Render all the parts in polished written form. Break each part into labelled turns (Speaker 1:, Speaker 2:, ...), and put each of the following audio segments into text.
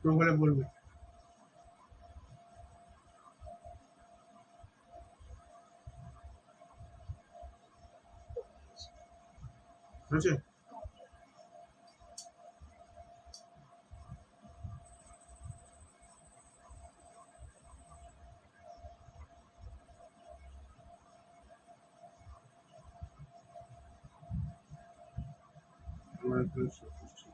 Speaker 1: Problem হলে বলবে। ঠিক আছে, আমার এখানে show করছে।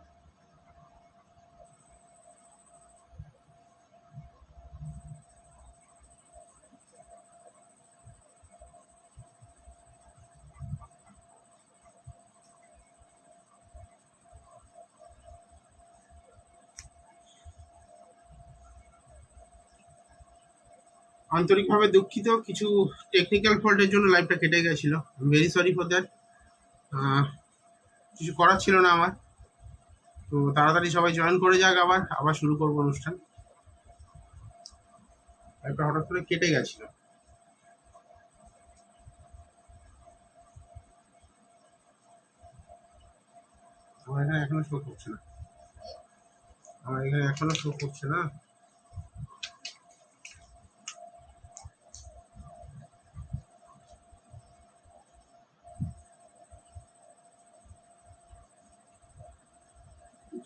Speaker 1: আন্তরিকভাবে দুঃখিত, কিছু টেকনিক্যাল ফল্টের জন্য লাইভটা কেটে গেছিল। Very sorry for that. কিছু করার ছিল না আমার। তো তাড়াতাড়ি সবাই জয়েন করে যাক, আবার আবার শুরু করবো অনুষ্ঠান। লাইভটা হঠাৎ করে কেটে গেছিল। আমার এখানে এখনো শো করছে না। আমার এখানে এখনো শো করছে না।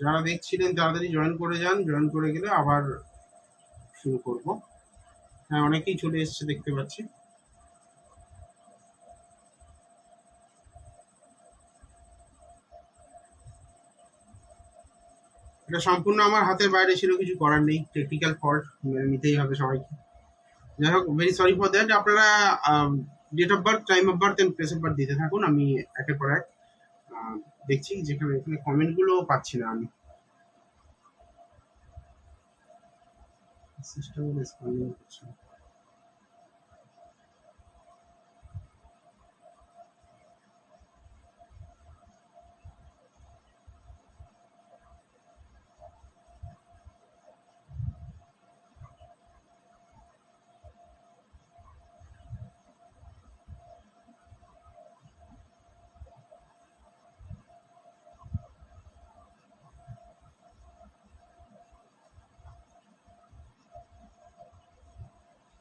Speaker 1: যারা দেখছিলেন তাড়াতাড়ি জয়েন করে যান, জয়েন করে গেলে আবার শুরু করব। হ্যাঁ, অনেকেই চলে এসছে দেখতে পাচ্ছি। এটা সম্পূর্ণ আমার হাতের বাইরে ছিল, কিছু করার নেই, টেকনিক্যাল ফল্ট মেনে নিতেই হবে সবাইকে। যাই হোক, ভেরি সরি ফর দ্যাট। আপনারা date of birth, time of birth and place of birth দিতে থাকুন, আমি একের পর এক দেখছি। যেখানে এখানে কমেন্টগুলো পাচ্ছি না আমি। সিস্টেম রেসপন্ডিং করছে না।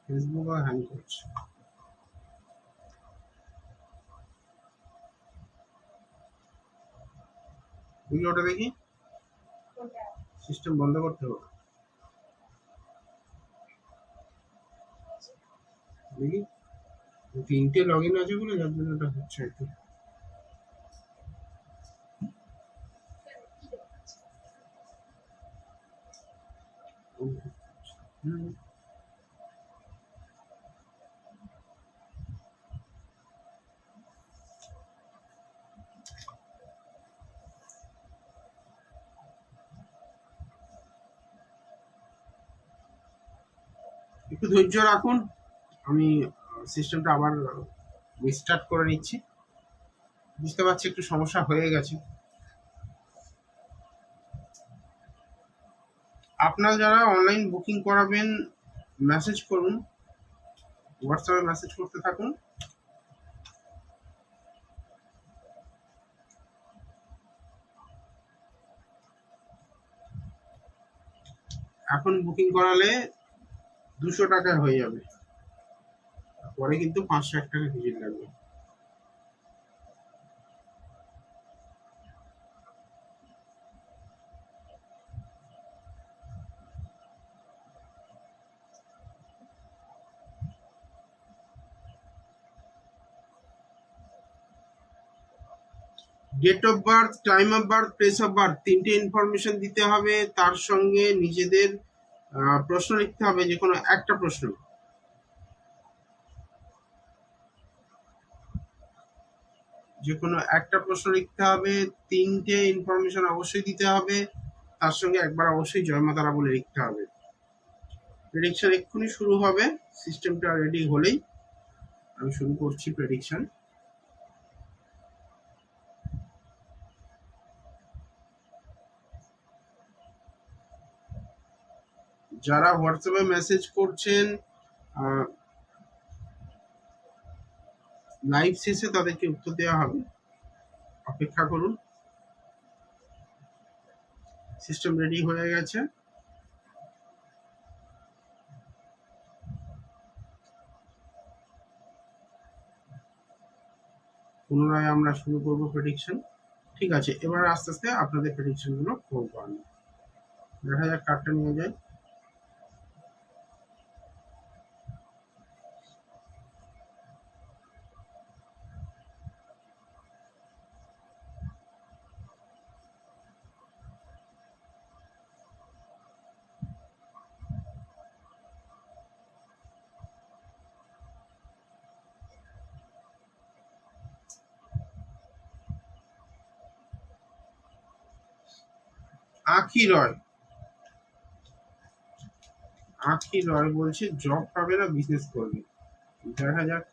Speaker 1: ফেসবুক হ্যাং করছে। দেখি ওটা দেখি, সিস্টেম বন্ধ করতে হবে। দেখি, 3টে লগ ইন আছে বলে যার জন্য এটা হচ্ছে একটু। হুম, একটু ধৈর্য রাখুন, আমি সিস্টেমটা আবার রিস্টার্ট করে নিচ্ছি। বুঝতে পারছি একটু সমস্যা হয়ে গেছে। আপনারা যারা অনলাইন বুকিং করাবেন, মেসেজ করুন, হোয়াটসঅ্যাপে মেসেজ করতে থাকুন। এখন বুকিং করালে 200 টাকায় হয়ে যাবে, পরে কিন্তু 501 টাকা ভিজিট লাগবে। Date of birth, time of birth, place of birth, 3টে ইনফরমেশন দিতে হবে। তার সঙ্গে নিজেদের প্রশ্ন লিখতে হবে, যে কোনো একটা প্রশ্ন। যে কোনো একটা প্রশ্ন লিখতে হবে। 3টে ইনফরমেশন অবশ্যই দিতে হবে। তার সঙ্গে একবার অবশ্যই জয় মাতারা বলে লিখতে হবে। প্রেডিকশন এক্ষুনি শুরু হবে, সিস্টেমটা রেডি হলেই আমি শুরু করছি প্রেডিকশন। যারা হোয়াটসঅ্যাপে মেসেজ করছেন, লাইভ শেষে তাদেরকে উত্তর দেওয়া হবে, অপেক্ষা করুন। সিস্টেম রেডি হয়ে গেছে। পুনরায় আমরা শুরু করব প্রেডিকশন। ঠিক আছে, এবার আস্তে আস্তে আপনাদের প্রেডিকশন গুলো করবো আমি। দেখা যাক কার্ডটা নিয়ে যায়। আখি রয় বলছে জব পাবে না বিজনেস করবে। দেখা যাক।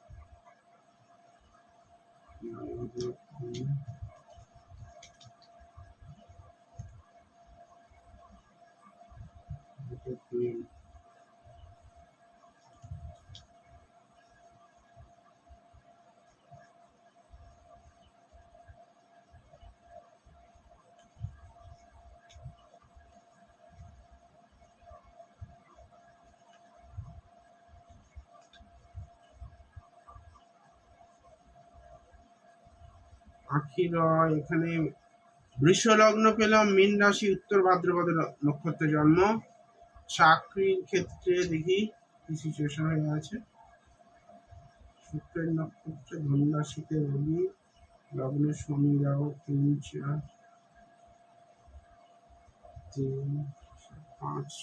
Speaker 1: আখি রয় এখানে বৃষ লগ্ন পেলাম, মীন রাশি, উত্তর ভাদ্রপদের নক্ষত্রে জন্ম। চাকরির ক্ষেত্রে দেখি কি সিচুয়েশন হয়ে আছে। শুক্রের নক্ষত্রে ধনু রাশিতে রবি, লগ্নে শনি রাহু, 3 4 3 5।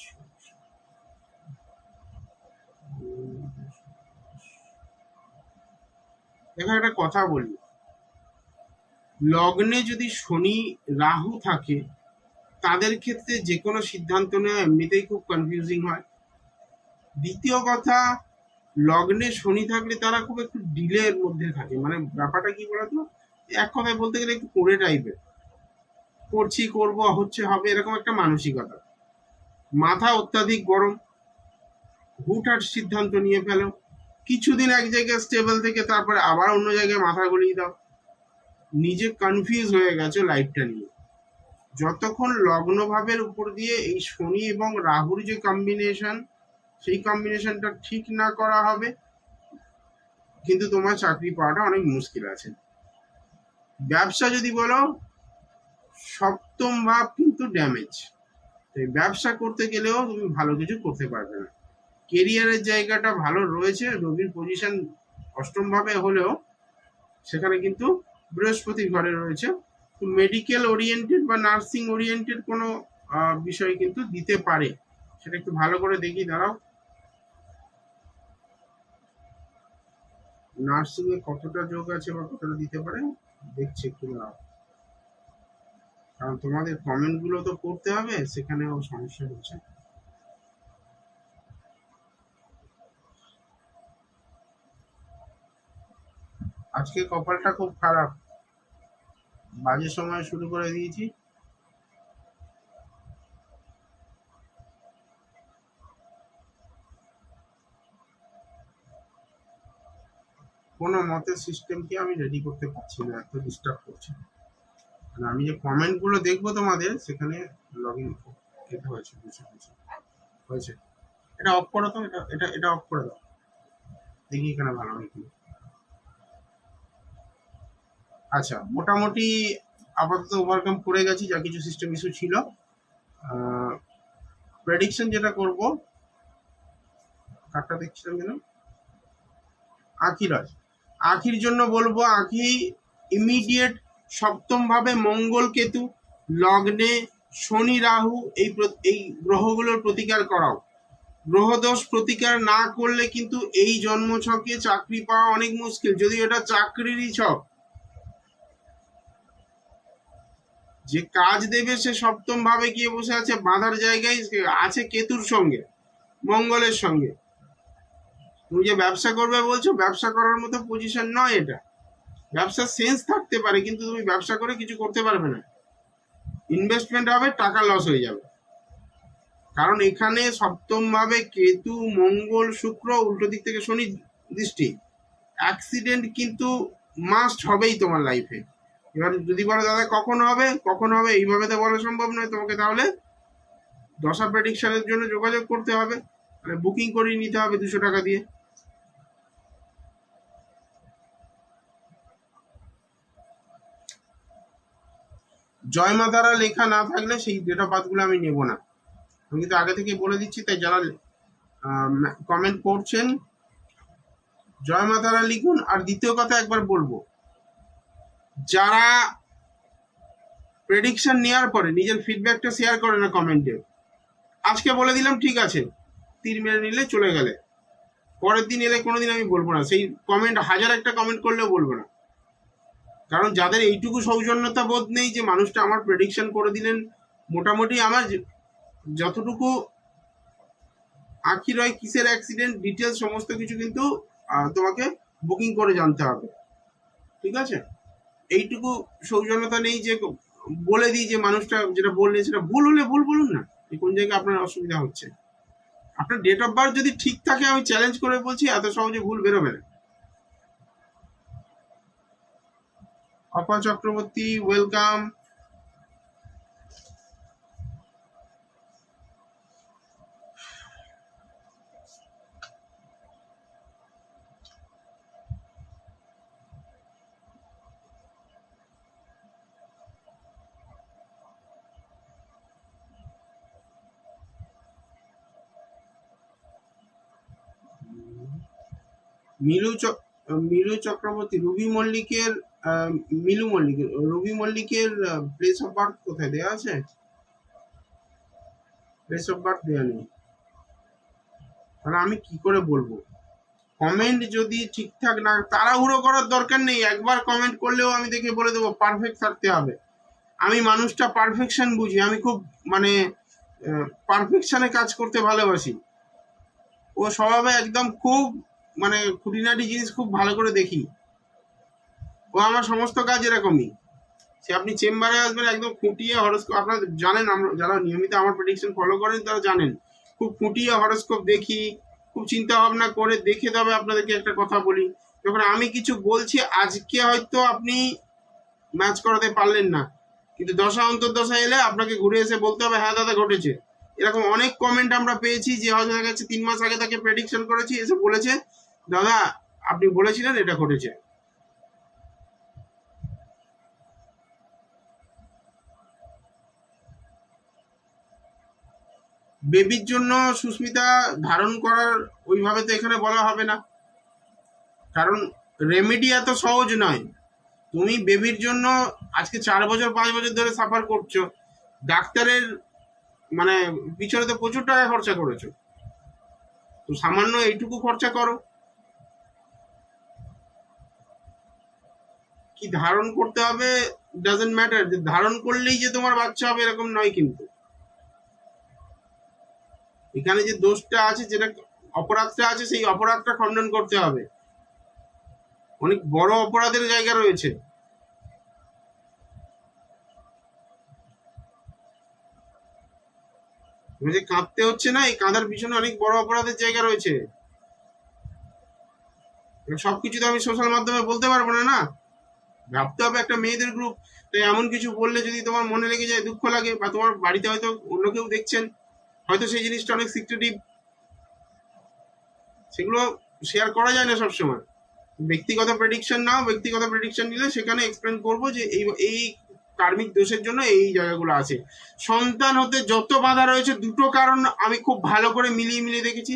Speaker 1: এখানে একটা কথা বলি, লগ্নে যদি শনি রাহু থাকে তাদের ক্ষেত্রে যে কোনো সিদ্ধান্ত নেওয়া এমনিতেই খুব কনফিউজিং হয়। দ্বিতীয় কথা, লগ্নে শনি থাকলে তারা খুব একটু ডিলের মধ্যে থাকে, মানে ব্যাপারটা কি বলতো, এক কথায় বলতে গেলে একটু কোড়ে টাইপের, করছি করব হচ্ছে হবে এরকম একটা মানসিকতা। মাথা অত্যাধিক গরম, হুটহাট সিদ্ধান্ত নিয়ে ফেলো, কিছুদিন এক জায়গায় স্টেবল থেকে তারপরে আবার অন্য জায়গায় মাথা গলিয়ে দাও, নিজে কনফিউজ হয়ে গেছো লাইফটা নিয়ে। যতক্ষণ লগ্ন ভাবের উপর দিয়ে এই শনি এবং রাহুর যে কম্বিনেশন, সেই কম্বিনেশনটা ঠিক না করা হবে কিন্তু তোমার চাকরি পাওয়াটা অনেক মুশকিল আছে। ব্যবসা যদি বলো, সপ্তম ভাব কিন্তু ড্যামেজ, ব্যবসা করতে গেলেও তুমি ভালো কিছু করতে পারবে না। কেরিয়ারের জায়গাটা ভালো রয়েছে, রবির পজিশন অষ্টম ভাবে হলেও সেখানে কিন্তু বৃহস্পতি ঘরে রয়েছে। মেডিকেল ওরিয়েন্টেড বা নার্সিং ওরিয়েন্টেড কোনো বিষয় কিন্তু দিতে পারে, সেটা একটু ভালো করে দেখি। দাঁড়াও, নার্সিং এ কতটা যোগ আছে বা কতটা দিতে পারে দেখছি একটু, দাঁড়াও, কারণ তোমাদের কমেন্ট গুলো তো পড়তে হবে, সেখানেও সমস্যা হচ্ছে। আজকে কপালটা খুব খারাপ, বাজে সময় শুরু করে দিয়েছি। কোনো মতে সিস্টেমকে আমি রেডি করতে পারছি না, এত ডিস্টার্ব করছে। মানে আমি যে কমেন্ট গুলো দেখবো তোমাদের, সেখানে লগ ইন এটা হয়েছে, হয়েছে। এটা অফ করো তো, এটা অফ করে দাও, দেখি এখানে ভালো হয় কি। আচ্ছা, মোটামুটি আপাতত ওভারকাম করে গেছি যা কিছু সিস্টেম ইস্যু ছিল। প্রেডিকশন যেটা করব, কার্ডটা দেখছিলাম যেন আখি রয়, আখির জন্য বলবো আখি ইমিডিয়েট সপ্তম ভাবে মঙ্গল কেতু, লগ্নে শনি রাহু, এই গ্রহগুলোর প্রতিকার করাও। গ্রহদোষ প্রতিকার না করলে কিন্তু এই জন্ম ছকে চাকরি পাওয়া অনেক মুশকিল, যদি এটা চাকরিরই ছক। যে কাজ দেবে সে সপ্তম ভাবে গিয়ে বসে আছে, বাঁধার জায়গায় আছে কেতুর সঙ্গে, মঙ্গলের সঙ্গে। তুমি যে ব্যবসা করবে বলছো, ব্যবসা করার মতো পজিশন নয় এটা। ব্যবসার সেন্স থাকতে পারে কিন্তু তুমি ব্যবসা করে কিছু করতে পারবে না, ইনভেস্টমেন্ট হবে, টাকা লস হয়ে যাবে। কারণ এখানে সপ্তম ভাবে কেতু, মঙ্গল, শুক্র, উল্টো দিক থেকে শনি দৃষ্টি। অ্যাক্সিডেন্ট কিন্তু মাস্ট হবেই তোমার লাইফে। এবার যদি বলো দাদা কখন হবে, কখন হবে এইভাবে তো বলা সম্ভব নয়, তোমাকে তাহলে দশা প্রেডিকশনের জন্য যোগাযোগ করতে হবে, মানে বুকিং করিয়ে নিতে হবে 200 টাকা দিয়ে। জয় মা তারা লেখা না থাকলে সেই ডেট অফ বার্থগুলো আমি নেব না। আমি কিন্তু আগে থেকে বলে দিচ্ছি, তাই যারা কমেন্ট করছেন জয় মা তারা লিখুন। আর দ্বিতীয় কথা একবার বলবো, যারা প্রেডিকশন নেওয়ার পরে নিজের ফিডব্যাকটা শেয়ার করে না কমেন্টে, আজকে বলে দিলাম ঠিক আছে, তীর মেরে নিলে চলে গেলে, পরের দিন এলে কোনোদিন আমি বলবো না, সেই কমেন্ট হাজার একটা কমেন্ট করলেও বলবো না। কারণ যাদের এইটুকু সৌজন্যতা বোধ নেই যে মানুষটা আমার প্রেডিকশন করে দিলেন, মোটামুটি আমার যতটুকু আঁখি রয় কিসের অ্যাক্সিডেন্ট ডিটেলস সমস্ত কিছু কিন্তু তোমাকে বুকিং করে জানতে হবে, ঠিক আছে? এইটুকু সৌজন্যতা নেই যে বলে দিই যে মানুষটা যেটা বললেন সেটা ভুল হলে ভুল বলুন না, কোন জায়গায় আপনার অসুবিধা হচ্ছে। আপনার ডেট অফ বার্থ যদি ঠিক থাকে, আমি চ্যালেঞ্জ করে বলছি, এত সহজে ভুল বেরোবে না। অপা চক্রবর্তী ওয়েলকাম। মিলু চক্রবর্তী, রুবি মল্লিকের রুবি মল্লিকের প্লেস অফ বার্থ কোথায় দেওয়া আছে? প্লেস অফ বার্থ দেওয়া নেই, তাহলে আমি কি করে বলবো? কমেন্ট যদি ঠিকঠাক না, তাড়াহুড়ো করার দরকার নেই, একবার কমেন্ট করলেও আমি দেখে বলে দেবো পারফেক্ট থাকতে হবে। আমি মানুষটা পারফেকশন বুঝি, আমি খুব মানে পারফেকশনে কাজ করতে ভালোবাসি। ও স্বভাবে একদম খুব মানে খুঁটিনাটি জিনিস খুব ভালো করে দেখি। ও আমার সমস্ত কাজ এরকমই। সে আপনি চেম্বারে আসবেন, একদম খুঁটিয়ে হরস্কোপ, আপনারা জানেন, আমরা যারা নিয়মিত আমার প্রেডিকশন ফলো করেন তারা জানেন, খুব খুঁটিয়ে হরস্কোপ দেখি, খুব চিন্তা ভাবনা করে দেখে। তবে আপনাদেরকে একটা কথা বলি, যখন আমি কিছু বলছি আজকে হয়তো আপনি ম্যাচ করাতে পারলেন না, কিন্তু দশা অন্তর্দশা এলে আপনাকে ঘুরে এসে বলতে হবে হ্যাঁ দাদা ঘটেছে। এরকম অনেক কমেন্ট আমরা পেয়েছি যে হয়তো দেখা যাচ্ছে 3 মাস আগে তাকে প্রেডিকশন করেছি, এসে বলেছে দাদা আপনি বলেছিলেন এটা ঘটেছে। বেবির জন্য সুস্মিতা ধারণ করার ওইভাবে তো এখানে বলা হবে না, কারণ রেমেডি এত সহজ নয়। তুমি বেবির জন্য আজকে 4 বছর 5 বছর ধরে সাফার করছো, ডাক্তারের মানে পিছনে তো প্রচুর টাকা খরচা করেছো, তো সামান্য এইটুকু খরচা করো। কি ধারণ করতে হবে ডাজন্ট ম্যাটার, যে ধারণ করলেই যে তোমার বাচ্চা হবে এরকম নয়। কিন্তু এখানে যে দোষটা আছে, যেটা অপরাধটা আছে, সেই অপরাধটা খণ্ডন করতে হবে। অনেক বড় অপরাধের জায়গা রয়েছে। যে কাঁদতে হচ্ছে না, এই কাঁদার পিছনে অনেক বড় অপরাধের জায়গা রয়েছে। সবকিছু তো আমি সোশ্যাল মাধ্যমে বলতে পারবো না, না ভাবতে হবে একটা মেয়েদের গ্রুপ। তাই এমন কিছু বললে যদি তোমার মনে লেগে যায়, দুঃখ লাগে, বা তোমার বাড়িতে হয়তো অন্য কেউ দেখছেন, হয়তো সেই জিনিসটা অনেক সিক্রেটিভ, সেগুলো শেয়ার করা যায় না সবসময়। ব্যক্তিগত প্রেডিকশন নাও, ব্যক্তিগত প্রেডিকশন নিলে সেখানে এক্সপ্লেন করবো যে এই এই কার্মিক দোষের জন্য এই জায়গাগুলো আছে। সন্তান হতে যত বাধা রয়েছে, দুটো কারণ আমি খুব ভালো করে মিলিয়ে মিলিয়ে দেখেছি।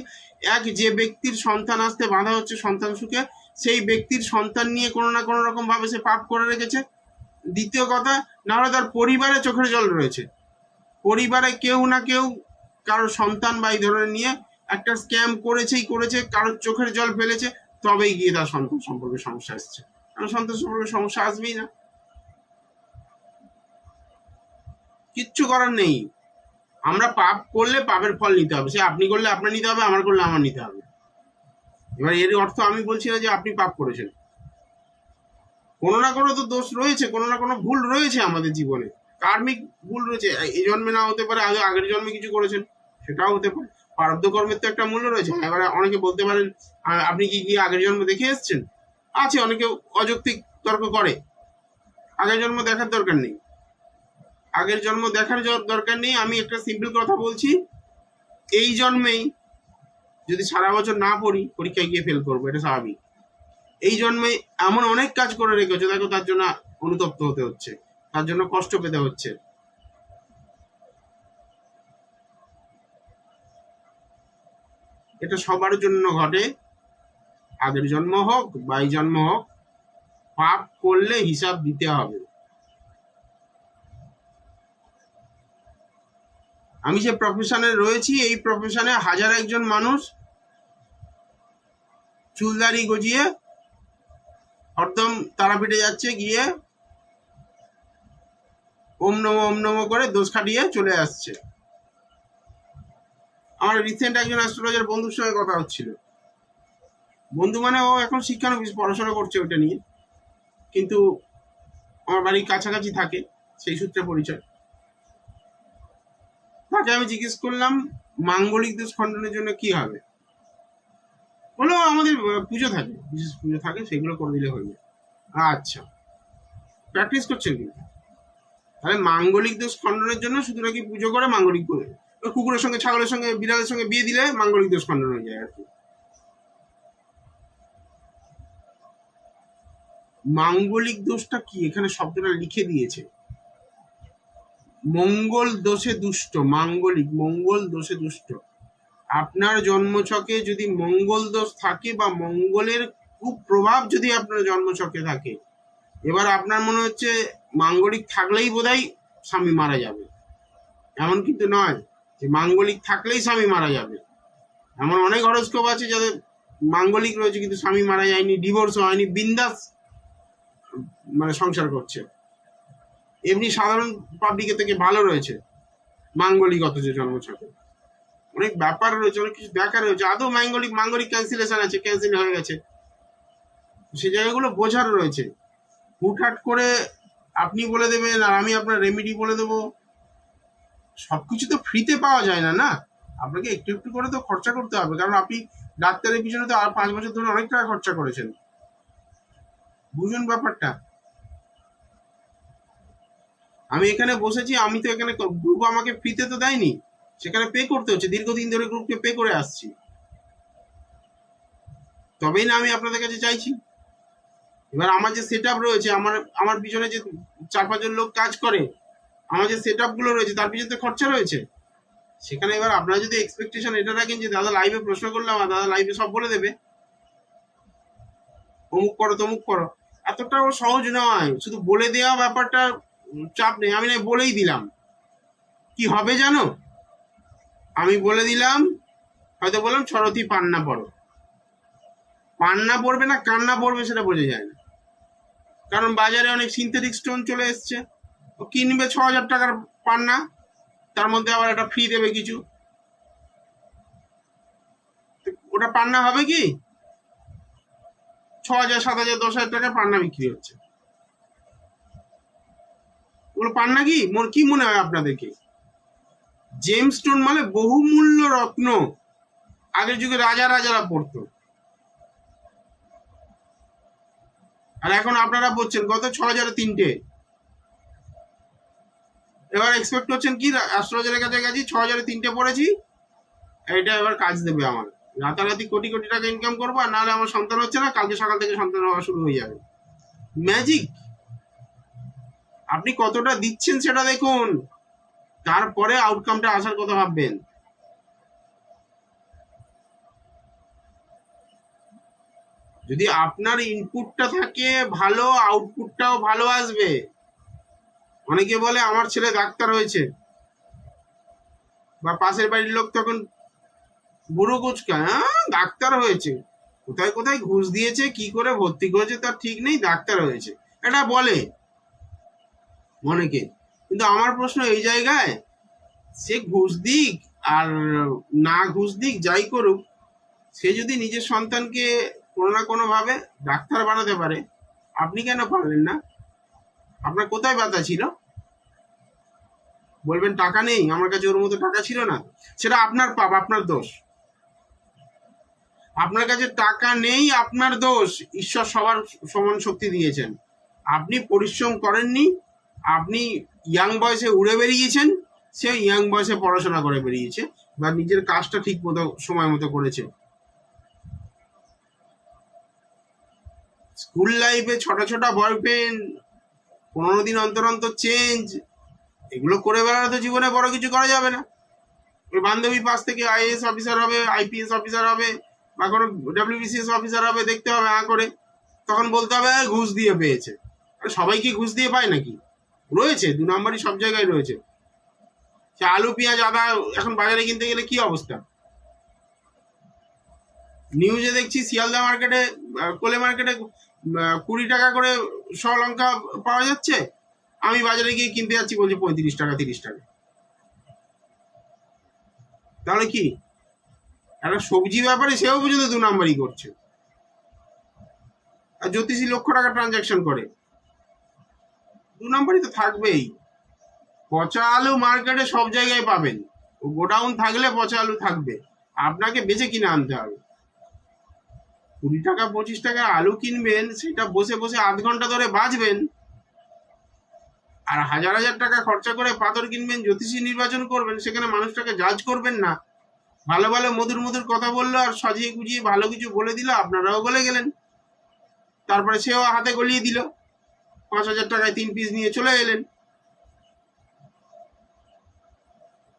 Speaker 1: এক, যে ব্যক্তির সন্তান আসতে বাধা হচ্ছে সন্তান সুখে, সেই ব্যক্তির সন্তান নিয়ে কোনো না কোনো রকম ভাবে সে পাপ করে রেখেছে। দ্বিতীয় কথা, না হলে তার পরিবারে চোখের জল রয়েছে, পরিবারে কেউ না কেউ কারোর সন্তান বা এই ধরনের নিয়ে একটা স্ক্যাম করেছে, কারোর চোখের জল ফেলেছে, তবেই গিয়ে তার সন্তান সম্পর্কে সমস্যা আসছে। কারণ সন্তান সম্পর্কে সমস্যা আসবেই না, কিচ্ছু করার নেই। আমরা পাপ করলে পাপের ফল নিতে হবে, সে আপনি করলে আপনার নিতে হবে, আমার করলে আমার নিতে হবে। এবার এর অর্থ আমি বলছি না যে আপনি পাপ করেছেন, কোনো না কোনো তো দোষ রয়েছে, কোনো না কোনো ভুল রয়েছে আমাদের জীবনে, কার্মিক ভুল রয়েছে। এই জন্মে না হতে পারে, আগের জন্মে কিছু করেছেন, সেটাও হতে পারে। প্রারব্ধ কর্মের তো একটা মূল্য রয়েছে। এবারে অনেকে বলতে পারেন আপনি কি আগের জন্ম দেখে এসছেন? আছে, অনেকে অযৌক্তিক তর্ক করে। আগের জন্ম দেখার দরকার নেই, আগের জন্ম দেখার দরকার নেই। আমি একটা সিম্পল কথা বলছি, এই জন্মেই যদি সারা বছর না পড়ি, পরীক্ষায় গিয়ে ফেল করবো, এটা স্বাভাবিক। এই জন্মে এমন অনেক কাজ করে রেখেছো, দেখো তার জন্য অনুতপ্ত হতে হচ্ছে। তার জন্য কষ্ট পেতে হচ্ছে। এটা সবার জন্য ঘটে, আগের জন্ম হোক বা এই জন্ম হোক, পাপ করলে হিসাব দিতে হবে। আমি যে প্রফেশনে রয়েছি, এই প্রফেশনে হাজার একজন মানুষ চুলদারি গজিয়ে হরদম তারাপীঠে যাচ্ছে, গিয়ে ওম নমো করে দোষ খাটিয়ে চলে আসছে। আমার রিসেন্ট একজন অ্যাস্ট্রোলজার বন্ধুর সঙ্গে কথা হচ্ছিল। বন্ধু মানে ও এখন শিক্ষানবিশ, পড়াশোনা করছে ওটা নিয়ে, কিন্তু আমার বাড়ির কাছাকাছি থাকে, সেই সূত্রে পরিচয়। তাকে আমি জিজ্ঞেস করলাম মাঙ্গলিক দোষ খণ্ডনের জন্য কি হবে। বললো আমাদের পুজো থাকে, বিশেষ পুজো থাকে, সেগুলো করে দিলে হয়ে যায়। আচ্ছা, প্র্যাকটিস করছেন কিন্তু। তাহলে মাঙ্গলিক দোষ খণ্ডনের জন্য শুধু নাকি পুজো করে মাঙ্গলিক করে, কুকুরের সঙ্গে ছাগলের সঙ্গে বিড়ালের সঙ্গে বিয়ে দিলে মাঙ্গলিক দোষ খণ্ডন হয়ে যায় আর কি। মাঙ্গলিক দোষটা কি এখানে শব্দটা লিখে দিয়েছে, মঙ্গল দোষে দুষ্ট, মাঙ্গলিক মঙ্গল দোষে দুষ্ট। আপনার জন্মছকে যদি মঙ্গল দোষ থাকে বা মঙ্গলের খুব প্রভাব যদি আপনার জন্মছকে থাকে, এবার আপনার মনে হচ্ছে মাঙ্গলিক থাকলেই বোধহয় স্বামী মারা যাবে, এমন কিন্তু নয় যে মাঙ্গলিক থাকলেই স্বামী মারা যাবে। এমন অনেক হরস্কোপ আছে যাদের মাঙ্গলিক রয়েছে কিন্তু স্বামী মারা যায়নি, ডিভোর্স হয়নি, বিন্দাস মানে সংসার করছে। এমনি সাধারণ পাবলিকের থেকে ভালো রয়েছে মাঙ্গলিক অথচ জন্মছকে। অনেক ব্যাপার রয়েছে, অনেক কিছু দেখা রয়েছে, আদৌ মাঙ্গলিক ক্যান্সেলেশন আছে, ক্যান্সেল হয়ে গেছে, সে জায়গাগুলো বোঝার রয়েছে। হুটহাট করে আপনি বলে দেবেন আর আমি আপনার রেমেডি বলে দেবো, সবকিছু তো ফ্রিতে পাওয়া যায় না, না আপনাকে একটু একটু করে তো খরচা করতে হবে। কারণ আপনি ডাক্তারের পিছনে তো আর 5 বছর ধরে অনেক টাকা খরচা করেছেন, বুঝুন ব্যাপারটা। আমি এখানে বসেছি, আমি তো এখানে গ্রুপ আমাকে ফ্রিতে তো দেয়নি, সেখানে পে করতে হচ্ছে, দীর্ঘদিন ধরে গ্রুপকে পে করে আসছি, তবেই না আমি আপনাদের কাছে চাইছি। এবার আমার যে সেট আপ রয়েছে, আমার পিছনে যে 4-5 জন লোক কাজ করে, আমার যে সেট আপ গুলো রয়েছে তার পিছনে তো খরচা রয়েছে। সেখানে এবার আপনারা যদি এক্সপেকটেশন এটা রাখেন যে দাদা লাইভে প্রশ্ন করলাম আর দাদা লাইভে সব বলে দেবে, অমুক করো তমুক করো, এতটাও সহজ নয়। শুধু বলে দেওয়া ব্যাপারটা চাপ নেই, আমি না বলেই দিলাম, কি হবে জানো, আমি বলে দিলাম, হয়তো বললাম ছরতি পান্না পড়ো, পান্না পড়বে না কান্না পড়বে সেটা বোঝা যায় না। কারণ বাজারে অনেক সিনথেটিক স্টোন চলে এসছে, ও কিনবে 6,000 টাকার পান্না, তার মধ্যে আবার একটা ফ্রি দেবে কিছু, ওটা পান্না হবে কি? 6,000, 7,000, 10,000 টাকার পান্না বিক্রি হচ্ছে, ওগুলো পান্না কি? কি মনে হয় আপনাদেরকে? জেমস্টোন মানে বহুমূল্য রত্ন, আগের যুগে রাজারা পড়তো, আর এখন আপনারা বলছেন কত? 6,000 3টে। এবার এক্সপেক্ট করছেন কি, অ্যাস্ট্রোলজারের কাছে গেছি, 6,000 3টে পড়েছি, এটা এবার কাজ দেবে আমার, রাতারাতি কোটি কোটি টাকা ইনকাম করবো, আর নাহলে আমার সন্তান হচ্ছে না, কালকে সকাল থেকে সন্তান হওয়া শুরু হয়ে যাবে। ম্যাজিক। আপনি কতটা দিচ্ছেন সেটা দেখুন, তারপরে আউটকামটা আসার কথা ভাববেন। যদি আপনার ইনপুটটা থাকে ভালো, আউটপুটটাও ভালো আসবে। অনেকে বলে আমার ছেলে ডাক্তার হয়েছে, বা পাশের বাড়ির লোক তখন বুড়ো কুচকা, হ্যাঁ ডাক্তার হয়েছে, কোথায় কোথায় ঘুষ দিয়েছে, কি করে ভর্তি করেছে তার ঠিক নেই, ডাক্তার হয়েছে, এটা বলে অনেকে। কিন্তু আমার প্রশ্ন এই জায়গায়, সে ঘুষ দিক আর না ঘুষ দিক যাই করুক, সে যদি নিজের সন্তানকে কোনো না কোনো ভাবে ডাক্তার বানাতে পারে, আপনি কেন পারলেন না? আপনার কোথায় বাধা ছিল? বলবেন টাকা নেই, আমার কাছে ওর মতো টাকা ছিল না, সেটা আপনার পাপ, আপনার দোষ। আপনার কাছে টাকা নেই, আপনার দোষ। ঈশ্বর সবার সমান শক্তি দিয়েছেন, আপনি পরিশ্রম করেননি, আপনি ইয়াং বয়সে উড়ে বেরিয়েছেন, সে ইয়াং বয়সে পড়াশোনা করে বেরিয়েছে বা নিজের কাজটা ঠিক মতো সময় মতো করেছে। স্কুল লাইফে ছোট ছোট বয়ফ্রেন্ড, 15 দিন অন্তর অন্তর চেঞ্জ, এগুলো করে বেড়ালে তো জীবনে বড় কিছু করা যাবে না। ওই বান্ধবী পাশ থেকে আইএএস অফিসার হবে, আইপিএস অফিসার হবে, বা কোনো ডাব্লিউবিসিএস অফিসার হবে, দেখতে হবে করে, তখন বলতে হবে ঘুষ দিয়ে পেয়েছে। সবাই কি ঘুষ দিয়ে পায় নাকি? রয়েছে 2 নম্বরই সব জায়গায় রয়েছে। সে আলু পেঁয়াজ আদা এখন বাজারে কিনতে গেলে কি অবস্থা। নিউজে দেখছি শিয়ালদা মার্কেটে, কোলে মার্কেটে 20 টাকা করে শ লঙ্কা পাওয়া যাচ্ছে, আমি বাজারে গিয়ে কিনতে যাচ্ছি বলছি 35 টাকা 30 টাকা। তাহলে কি একটা সবজি ব্যাপারে সেও পর্যন্ত 2 নম্বরই করছে। আর জ্যোতিষী লক্ষ টাকা ট্রানজাকশন করে, 2 নম্বরই তো থাকবেই। পচা আলু মার্কেটে সব জায়গায় পাবেন, গোডাউন থাকলে পচা আলু থাকবে, আপনাকে বেঁচে কিনে আনতে হবে। 20 টাকা 25 টাকা আলু কিনবেন, সেটা বসে বসে আধ ঘন্টা ধরে বাজবেন, আর হাজার হাজার টাকা খরচা করে পাথর কিনবেন, জ্যোতিষী নির্বাচন করবেন, সেখানে মানুষটাকে জাজ করবেন না। ভালো ভালো মধুর মধুর কথা বললো আর সাজিয়ে গুজিয়ে ভালো কিছু বলে দিল, আপনারাও গলে গেলেন। তারপরে সেও হাতে গলিয়ে দিল, 5,000 টাকায় 3 পিস নিয়ে চলে এলেন।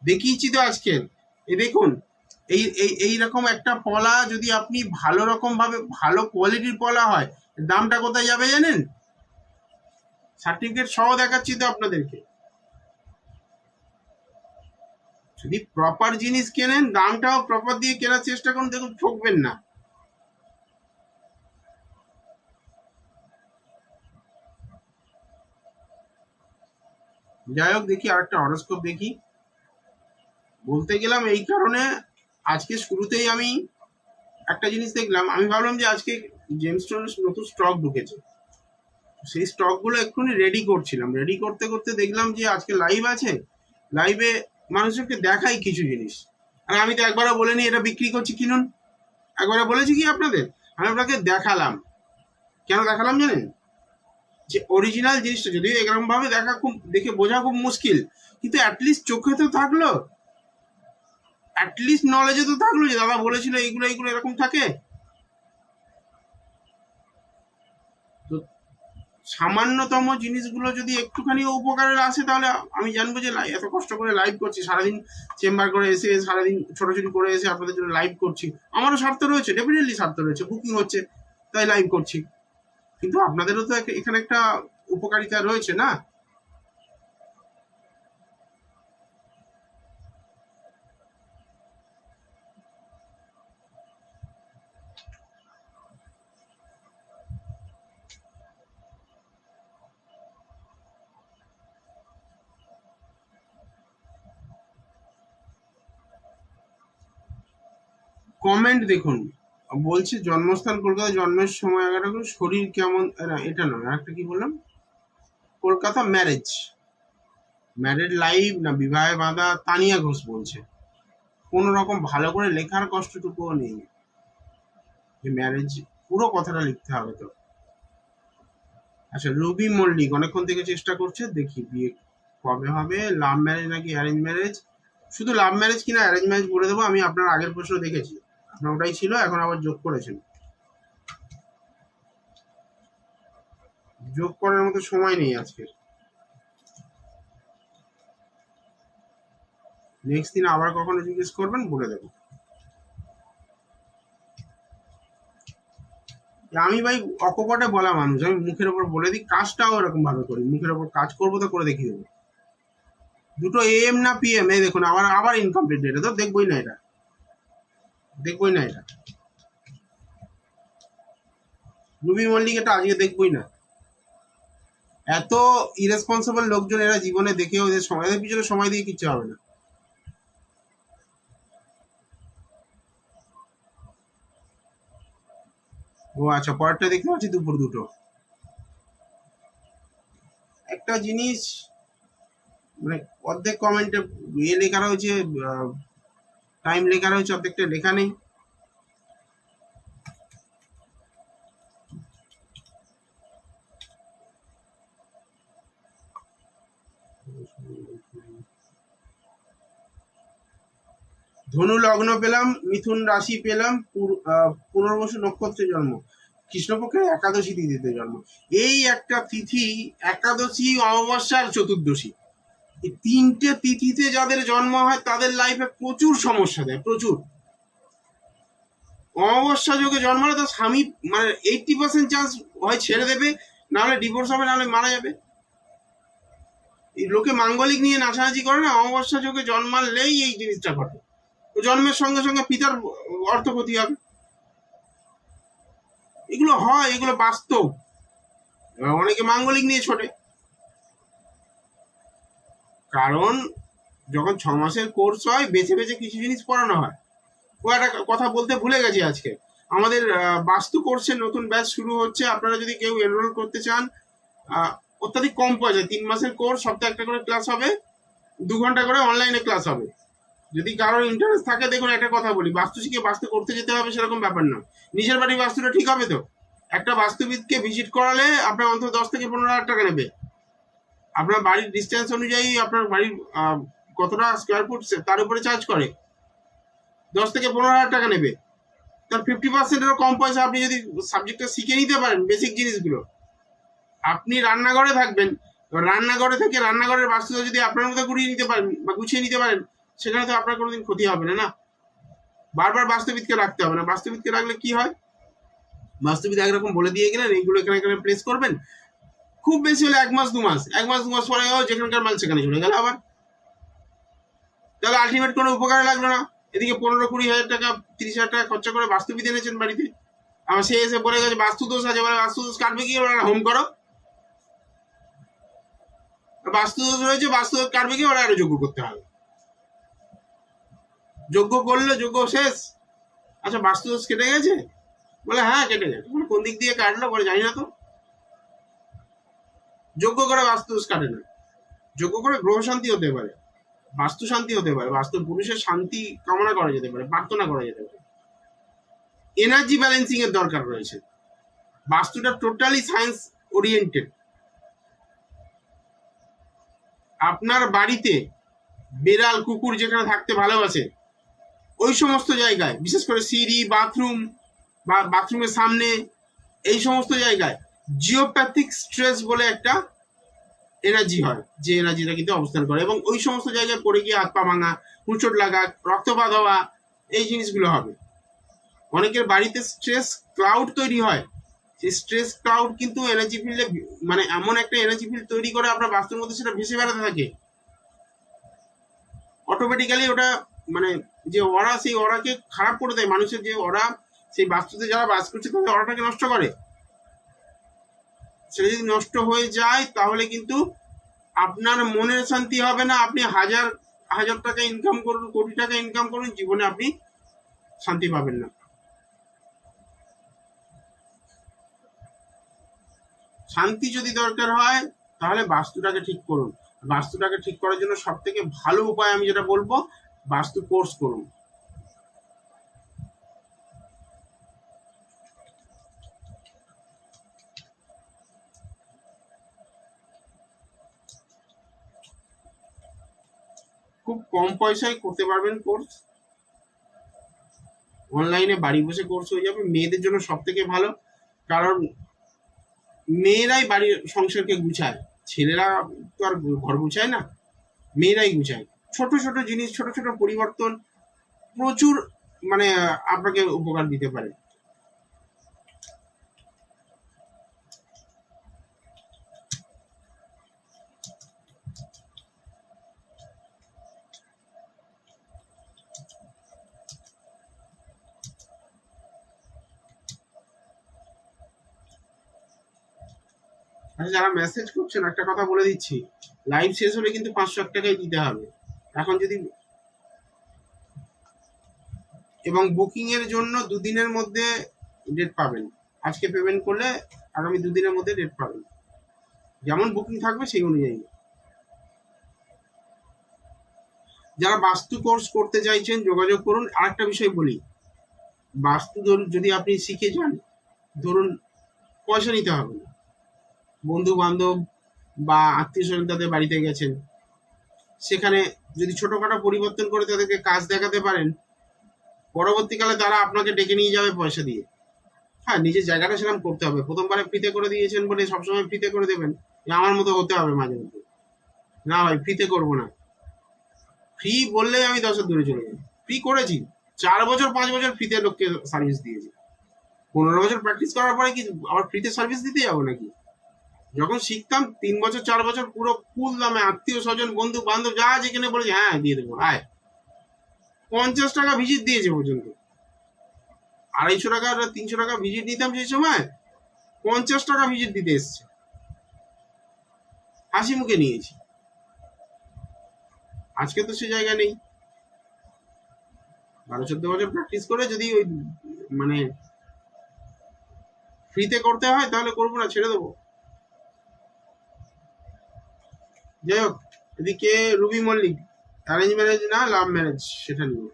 Speaker 1: দেখিয়েছি তো আজকে, এই দেখুন, এইরকম একটা পলা যদি আপনি ভালো রকম ভাবে, ভালো কোয়ালিটির পলা হয়, দামটা কোথায় যাবে জানেন? সার্টিফিকেট সহ দেখাচ্ছি তো আপনাদেরকে। যদি প্রপার জিনিস কেনেন, দামটাও প্রপার দিয়ে কেনার চেষ্টা করুন, দেখুন ঠকবেন না। যাই হোক, দেখি আরেকটা হরোস্কোপ দেখি। বলতে গেলাম এই কারণে, আজকে শুরুতেই আমি একটা জিনিস দেখলাম, আমি ভাবলাম যে আজকে জেমস্টোনের নতুন স্টক ঢুকেছে, সেই স্টকগুলো এক্ষুনি রেডি করছিলাম, রেডি করতে করতে দেখলাম যে আজকে লাইভ আছে, লাইভে মানুষকে দেখাই কিছু জিনিস। আর আমি তো একবারও বলিনি এটা বিক্রি করছি কিনুন, একবারও বলেছি কি আপনাদের? আমি আপনাকে দেখালাম। কেন দেখালাম জানেন? যে অরিজিনাল জিনিসটা, যদিও এরকম ভাবে দেখা খুব, দেখে বোঝা খুব মুশকিল, কিন্তু অ্যাটলিস্ট চোখে তো থাকলো, অ্যাটলিস্ট নলেজে তো থাকলো যে দাদা বলেছিল এইগুলো এইগুলো এরকম থাকে। তো সামান্যতম জিনিসগুলো যদি একটুখানি উপকারের আসে, তাহলে আমি জানবো যে এত কষ্ট করে লাইভ করছি, সারাদিন চেম্বার করে এসে, সারাদিন ছোটাছুটি করে এসে আপনাদের জন্য লাইভ করছি, আমারও স্বার্থ রয়েছে, ডেফিনেটলি স্বার্থ রয়েছে, বুকিং হচ্ছে তাই লাইভ করছি, কিন্তু আপনাদেরও তো এখানে একটা উপকারিতা রয়েছে না। কমেন্ট দেখুন, বলছে জন্মস্থান কলকাতা, জন্মের সময় 11 শরীর কেমন, না এটা নয়, একটা কি বললাম, কলকাতা ম্যারেজ, ম্যারেড লাইফ না বিবাহে বাঁধা, তানিয়া ঘোষ বলছে। কোন রকম ভালো করে লেখার কষ্টটুকুও নেই, যে ম্যারেজ পুরো কথাটা লিখতে হবে তো। আচ্ছা, রুবি মল্লিক অনেকক্ষণ থেকে চেষ্টা করছে, দেখি বিয়ে কবে হবে, লাভ ম্যারেজ নাকি অ্যারেঞ্জ ম্যারেজ। শুধু লাভ ম্যারেজ কিনা অ্যারেঞ্জ ম্যারেজ বলে দেবো, আমি আপনার আগের প্রশ্ন দেখেছি, আপনার ওটাই ছিল, এখন আবার যোগ করেছেন, যোগ করার মতো সময় নেই আজকের। নেক্সট দিন আবার কখনো জিজ্ঞেস করবেন, বলে দেবো। আমি ভাই অকপটে বলা মানুষ, আমি মুখের ওপর বলে দিই, কাজটাও এরকম ভাবে করি, মুখের ওপর কাজ করবো তো করে দেখিয়ে দেবো। দুটো এম না পিএম, এই দেখুন আবার আবার ইনকমপ্লিট, এটা তো দেখবোই না, এটা দেখবোই না, এটা রুবি মল্লিক এটা আজকে দেখবোই না। এত ইরেসপন্সিবল লোকজন এরা জীবনে দেখে, ওদের সময়, এদের পিছনে সময় দিয়ে কিচ্ছু হবে না। ও আচ্ছা, পরেরটা দেখতে পাচ্ছি দুপুর 2টো। একটা জিনিস, মানে অর্ধেক কমেন্টে ইয়ে লেখা রয়েছে, টাইম লেখা রয়েছে, অর্ধেকটা লেখা নেই। ধনু লগ্ন পেলাম, মিথুন রাশি পেলাম, পুনর্বসু নক্ষত্রে জন্ম। কৃষ্ণপক্ষের একাদশী তিথিতে জন্ম। এই একটা তিথি, একাদশী, অমাবস্যা আর চতুর্দশী, এই তিনটে তিথিতে যাদের জন্ম হয় তাদের লাইফে প্রচুর সমস্যা দেয়, প্রচুর। অমাবস্যা যোগে জন্মালে তো স্বামী মানে 80% চান্স হয় ছেড়ে দেবে, নাহলে ডিভোর্স হবে, নাহলে মারা যাবে। এই লোকে মাঙ্গলিক নিয়ে নাচানাচি করে না, অমাবস্যা যোগে জন্মালেই এই জিনিসটা ঘটে। তো জন্মের সঙ্গে সঙ্গে পিতার অর্থক্ষতি হবে। এগুলো হয়, এগুলো বাস্তব। অনেকে মাঙ্গলিক নিয়ে ছোটে, কারণ যখন 6 মাসের কোর্স হয় বেছে বেছে কিছু জিনিস পড়ানো হয়। ও একটা কথা বলতে ভুলে গেছি আজকে, আমাদের বাস্তু কোর্সের নতুন ব্যাচ শুরু হচ্ছে। আপনারা যদি কেউ এনরোল করতে চান, অত্যাধিক কম পয়সা, 3 মাসের কোর্স, সপ্তাহে একটা করে ক্লাস হবে, 2 ঘন্টা করে অনলাইনে ক্লাস হবে। যদি কারোর ইন্টারেস্ট থাকে, দেখুন একটা কথা বলি, বাস্তু শিখে বাস্তু করতে যেতে হবে সেরকম ব্যাপার না। নিজের বাড়ির বাস্তুটা ঠিক হবে তো? একটা বাস্তুবিদকে ভিজিট করালে আপনার অন্তত 10 থেকে 15 হাজার টাকা নেবে। আপনার বাড়ির ডিস্টেন্স অনুযায়ী আপনার বাড়ির কতটা স্কোয়ার ফুট তার উপরে চার্জ করে, 10 থেকে 15 হাজার টাকা নেবে। তার 50%-এরও কম পয়সা আপনি যদি সাবজেক্টটা শিখে নিতে পারেন, বেসিক জিনিসগুলো। আপনি রান্নাঘরে থাকবেন, রান্নাঘরে থেকে রান্নাঘরের বাস্তুটা যদি আপনার মধ্যে গুছিয়ে নিতে পারেন বা গুছিয়ে নিতে পারেন, সেখানে তো আপনার কোনোদিন ক্ষতি হবে না। না, বারবার বাস্তুবিদকে রাখতে হবে না। বাস্তুবিদকে রাখলে কি হয়, বাস্তুবিদ একরকম বলে দিয়ে গেলেন এইগুলো এখানে এখানে প্লেস করবেন, খুব বেশি হলে 1 মাস 2 মাস পরে যেখানকার মাল সেখানে চলে গেল আবার। তাহলে আলটিমেট কোনো উপকারে লাগলো না। এদিকে 15-20 হাজার টাকা 30 হাজার টাকা খরচা করে বাস্তুবিদ এনেছেন বাড়িতে, আবার সে এসে বলে গেছে বাস্তু দোষ আছে, বলে বাস্তু দোষ কাটবে কি, ওরা হোম করো। বাস্তু দোষ রয়েছে, বাস্তু দোষ কাটবে কি, ওরা আরো যোগ্য করতে হবে। যোগ্য করলে যোগ্য শেষ। আচ্ছা বাস্তু দোষ কেটে গেছে? বলে হ্যাঁ কেটে গেছে। কোন দিক দিয়ে কাটলো বলে জানি না তো। যোগ্য করে বাস্তু দোষ কাটে না। যোগ্য করে গ্রহ শান্তি হতে পারে, বাস্তু শান্তি হতে পারে, বাস্তু পুরুষের শান্তি কামনা করা যেতে পারে, প্রার্থনা করা যেতে পারে। এনার্জি ব্যালেন্সিং এর দরকার রয়েছে। বাস্তুটা টোটালি সায়েন্স ওরিয়েন্টেড। আপনার বাড়িতে বেড়াল কুকুর যেখানে থাকতে ভালোবাসে, ওই সমস্ত জায়গায়, বিশেষ করে সিঁড়ি, বাথরুম বা বাথরুমের সামনে, এই সমস্ত জায়গায় জিওপ্যাথিক স্ট্রেস বলে একটা এনার্জি হয়, যে এনার্জিটা কিন্তু অবস্থান করে, এবং ওই সমস্ত জায়গায় পড়ে গিয়ে হাত পা ভাঙা, হুঁচট লাগা, রক্তপাত হওয়া, এই জিনিসগুলো হবে। অনেকের বাড়িতে স্ট্রেস ক্লাউড তৈরি হয়। সেই স্ট্রেস ক্লাউড কিন্তু এনার্জি ফিল্ডে, মানে এমন একটা এনার্জি ফিল্ড তৈরি করে আপনার বাস্তুর মধ্যে সেটা ভেসে বেড়াতে থাকে। অটোমেটিক্যালি ওটা মানে যে অরা, সেই অরাকে খারাপ করে দেয়। মানুষের যে অরা, সেই বাস্তুতে যারা বাস করছে তাদের অরাটাকে নষ্ট করে। সেটা যদি নষ্ট হয়ে যায় তাহলে কিন্তু আপনার মনের শান্তি হবে না। আপনি হাজার হাজার টাকা ইনকাম করুন, কোটি টাকা ইনকাম করুন, জীবনে আপনি শান্তি পাবেন না। শান্তি যদি দরকার হয় তাহলে বাস্তুটাকে ঠিক করুন। বাস্তুটাকে ঠিক করার জন্য সব থেকে ভালো উপায় আমি যেটা বলবো, বাস্তু কোর্স করুন। খুব কম পয়সায় করতে পারবেন কোর্স, অনলাইনে বাড়ি বসে কোর্স হয়ে যাবে। মেয়েদের জন্য সব থেকে ভালো, কারণ মেয়েরাই বাড়ির সংসারকে গুছায়, ছেলেরা তো আর ঘর গুছায় না, মেয়েরাই গুছায়। ছোট ছোট জিনিস, ছোট ছোট পরিবর্তন প্রচুর মানে আপনাকে উপকার দিতে পারে। আচ্ছা যারা মেসেজ করছেন একটা কথা বলে দিচ্ছি, লাইভ শেষ হলে কিন্তু 501 টাকাই দিতে হবে এখন যদি, এবং বুকিং এর জন্য 2 দিনের মধ্যে ডেট পাবেন। আজকে পেমেন্ট করলে আগামী 2 দিনের মধ্যে ডেট পাবেন, যেমন বুকিং থাকবে সেই অনুযায়ী। যারা বাস্তু কোর্স করতে চাইছেন যোগাযোগ করুন। আরেকটা বিষয় বলি, বাস্তু ধরুন যদি আপনি শিখে যান, ধরুন পয়সা নিতে হবে না, বন্ধু বান্ধব বা আত্মীয় স্বজন তাদের বাড়িতে গেছেন, সেখানে যদি ছোটখাটো পরিবর্তন করে তাদেরকে কাজ দেখাতে পারেন, পরবর্তীকালে তারা আপনাকে ডেকে নিয়ে যাবে পয়সা দিয়ে। হ্যাঁ, নিজের জায়গাটা সেরকম করতে হবে। প্রথমবারে ফ্রিতে করে দিয়েছেন বলে সবসময় ফ্রিতে করে দেবেন, যে আমার মতো হতে হবে মাঝে মধ্যে? না ভাই, ফ্রিতে করবো না। ফ্রি বললে আমি 10 দূরে চলে যাই। ফ্রি করেছি 4 বছর 5 বছর ফ্রিতে লোককে সার্ভিস দিয়েছি। 15 বছর প্র্যাকটিস করার পরে কি আবার ফ্রিতে সার্ভিস দিতে যাবো নাকি? যখন শিখতাম 3 বছর 4 বছর পুরো ফুল দামে আত্মীয় স্বজন বন্ধু বান্ধব যা যেখানে বলেছে হ্যাঁ দিয়ে দেবো আয়। 50 টাকা ভিজিট দিয়েছে পর্যন্ত। 250 টাকা আর 300 টাকা ভিজিট দিতাম সেই সময়, 50 টাকা ভিজিট দিতে এসছে, হাসি মুখে নিয়েছি। আজকে তো সে জায়গা নেই। 12-14 বছর প্র্যাকটিস করে যদি ওই মানে ফ্রিতে করতে হয় তাহলে করবো না, ছেড়ে দেবো। যাই হোক, এদিকে রুবি মল্লিক, অ্যারেঞ্জ ম্যারেজ না লাভ ম্যারেজ সেটা নিয়ে।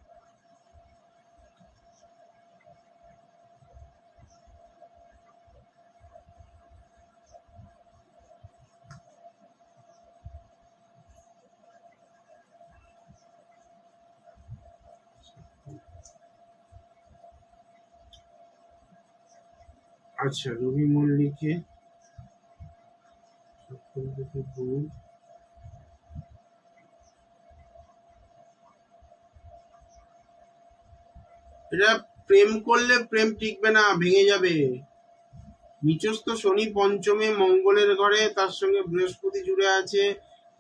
Speaker 1: আচ্ছা, রবি মল্লিকে এটা প্রেম করলে প্রেম টিকবে না, ভেঙে যাবে। নিচস্থ শনি পঞ্চমে মঙ্গলের ঘরে, তার সঙ্গে বৃহস্পতি জুড়ে আছে।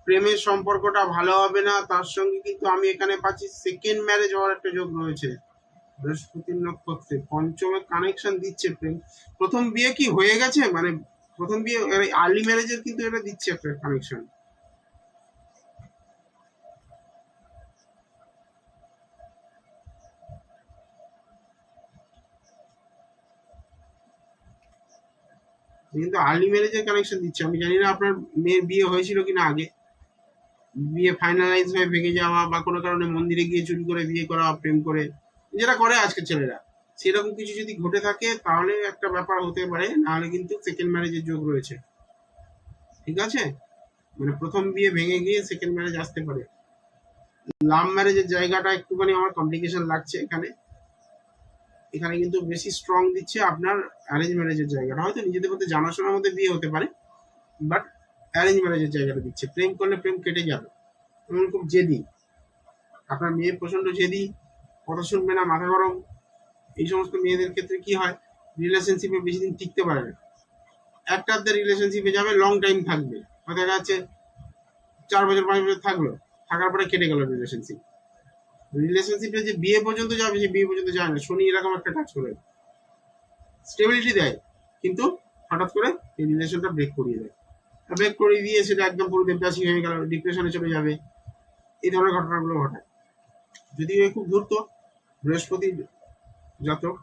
Speaker 1: প্রেমের সম্পর্কটা ভালো হবে না। তার সঙ্গে কিন্তু আমি এখানে পাচ্ছি সেকেন্ড ম্যারেজ হওয়ার একটা যোগ রয়েছে। বৃহস্পতির নক্ষত্রে পঞ্চমে কানেকশন দিচ্ছে প্রেম। প্রথম বিয়ে কি হয়ে গেছে মানে প্রথম বিয়ে আর্লি ম্যারেজের কিন্তু এটা দিচ্ছে একটা কানেকশন। কিন্তু আর্লি ম্যারেজের কানেকশন দিচ্ছে। আমি জানি না আপনার মেয়ের বিয়ে হয়েছিল কিনা আগে। বিয়ে ফাইনালাইজ হয়ে ভেঙে যাওয়া বা কোনো কারণে মন্দিরে গিয়ে চুরি করে বিয়ে করা, প্রেম করে, যেটা করে আজকের ছেলেরা, সেরকম কিছু যদি ঘটে থাকে তাহলে একটা ব্যাপার হতে পারে, নাহলে কিন্তু সেকেন্ড ম্যারেজের যোগ রয়েছে। ঠিক আছে, মানে প্রথম বিয়ে ভেঙে গিয়ে সেকেন্ড ম্যারেজ আসতে পারে। লাভ ম্যারেজের জায়গাটা একটুখানি আমার কমপ্লিকেশন লাগছে এখানে। এখানে কিন্তু বেশি স্ট্রং দিচ্ছে আপনার অ্যারেঞ্জ ম্যারেজের জায়গাটা। হয়তো নিজেদের মধ্যে জানাশোনার মধ্যে বিয়ে হতে পারে, বাট অ্যারেঞ্জ ম্যারেজের জায়গাটা দিচ্ছে। প্রেম করলে প্রেম কেটে যাবে। এমন খুব জেদি, আপনার মেয়ে প্রচন্ড জেদি, কথা শুনবে না, মাথা গরম। এই সমস্ত মেয়েদের ক্ষেত্রে কি হয়, রিলেশনশিপে বেশি দিন টিকতে পারে না। একটা আধটা রিলেশনশিপে যাবে, লং টাইম থাকবে, দেখা যাচ্ছে 4 বছর 5 বছর থাকলো, থাকার পরে কেটে গেল রিলেশনশিপ। রিলেশনশিপে যে বিয়ে পর্যন্ত যাবে, যে বিয়ে পর্যন্ত যায় না। শনি এরকম একটা কাজ করে, স্টেবিলিটি দেয়, কিন্তু হঠাৎ করে এই রিলেশনটা ব্রেক করিয়ে দেয়। ব্রেক করিয়ে দিয়ে সেটা একদম পুরো দেবদাসী হয়ে গেল, ডিপ্রেশনে চলে যাবে। এই ধরনের ঘটনাগুলো ঘটায়। যদিও খুব ধূর্ত বৃহস্পতির জাতক।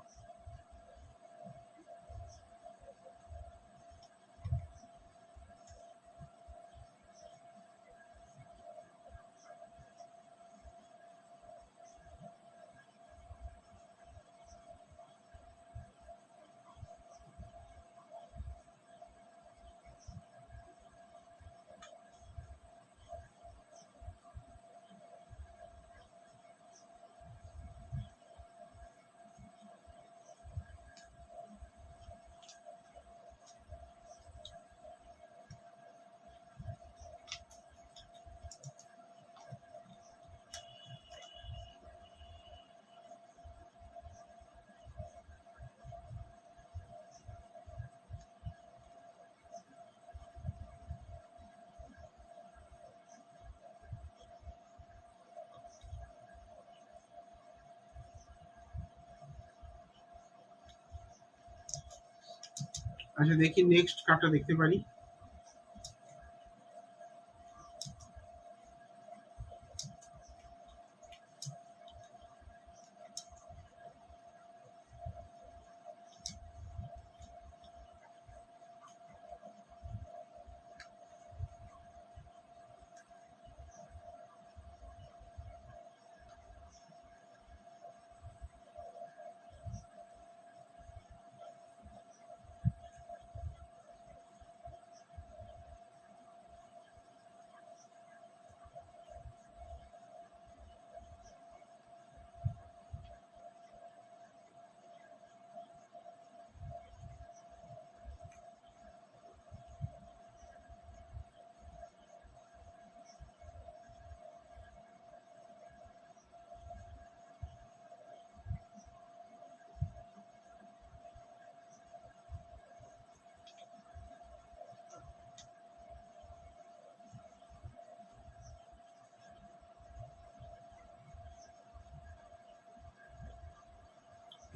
Speaker 1: আচ্ছা, দেখি নেক্সট কার্ডটা দেখতে পারি।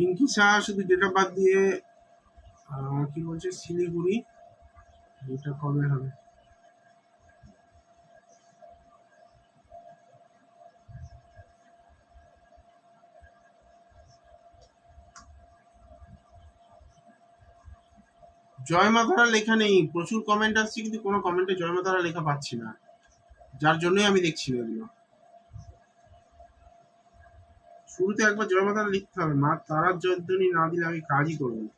Speaker 1: পিঙ্কি শাহ শুধু ডেট অফ বার্থ দিয়ে কি বলছে শিলিগুড়ি, এটা কবে হবে? জয় মা তারা লেখা নেই, প্রচুর কমেন্ট আসছে কিন্তু কোনো কমেন্টে জয় মা তারা লেখা পাচ্ছি না, যার জন্যই আমি দেখছি না এগুলো। শুরুতে একবার জয় মা তারা লিখতে হবে, মা তারার জয়ধ্বনি না দিলে আমি কাজই করবো না।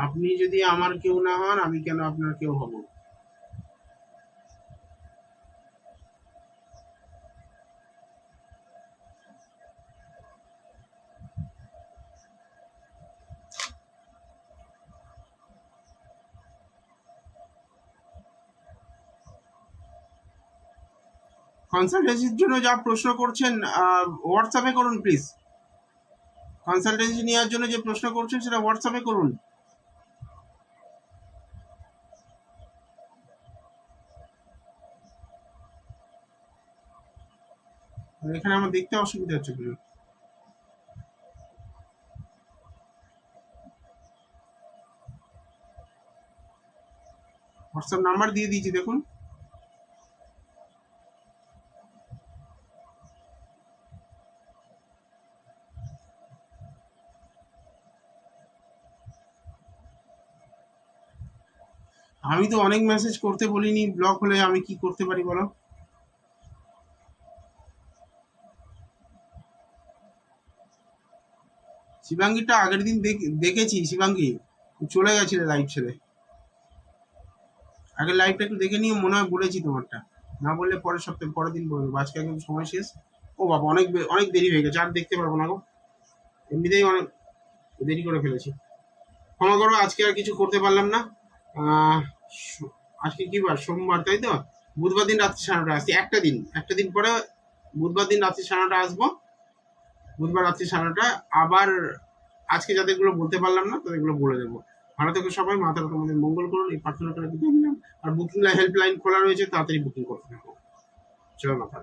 Speaker 1: আপনি যদি আমার কেউ না হন, আমি কেন আপনার কেউ হব? কনসালটেন্সির জন্য যা প্রশ্ন করছেন হোয়াটসঅ্যাপে করুন প্লিজ। কনসালটেন্সি নেওয়ার জন্য যে প্রশ্ন করছেন সেটা হোয়াটসঅ্যাপে করুন। এখানে আমার দেখতে অসুবিধা হচ্ছে কিছু। হোয়াটসঅ্যাপ নাম্বার দিয়ে দিয়েছি, দেখুন। আমি তো অনেক মেসেজ করতে বলিনি, ব্লক হলে আমি কি করতে পারি বলো? শিবাঙ্গীটা আগের দিন দেখেছি, শিবাঙ্গী চলে গেছিলে লাইভ ছেড়ে। আগের লাইভটা একটু দেখে নিয়ে, মনে হয় বলেছি তোমারটা, না বললে পরের সপ্তাহে পরের দিন বলবো, আজকে একদম সময় শেষ। ও বাবা, অনেক অনেক দেরি হয়ে গেছে, আর দেখতে পারবো না গো, এমনিতেই অনেক দেরি করে ফেলেছি, ক্ষমা করো, আজকে আর কিছু করতে পারলাম না। আজকে কি বার? সোমবার, তাই তো? বুধবার দিন রাত্রি 9:30 আসছি, একটা দিন পরে বুধবার দিন রাত্রি 9:30 আসবো। বুধবার রাত্রি 9:30 আবার আজকে যাদেরগুলো বলতে পারলাম না তাদেরগুলো বলে দেবো। ভালো থেকো সবাই, মাতারা তোমাদের মঙ্গল করুন, এই প্রার্থনা করে দিলাম। আর বুকিং হেল্পলাইন খোলা রয়েছে, তাড়াতাড়ি বুকিং করতে থাকো। জয় মাতা।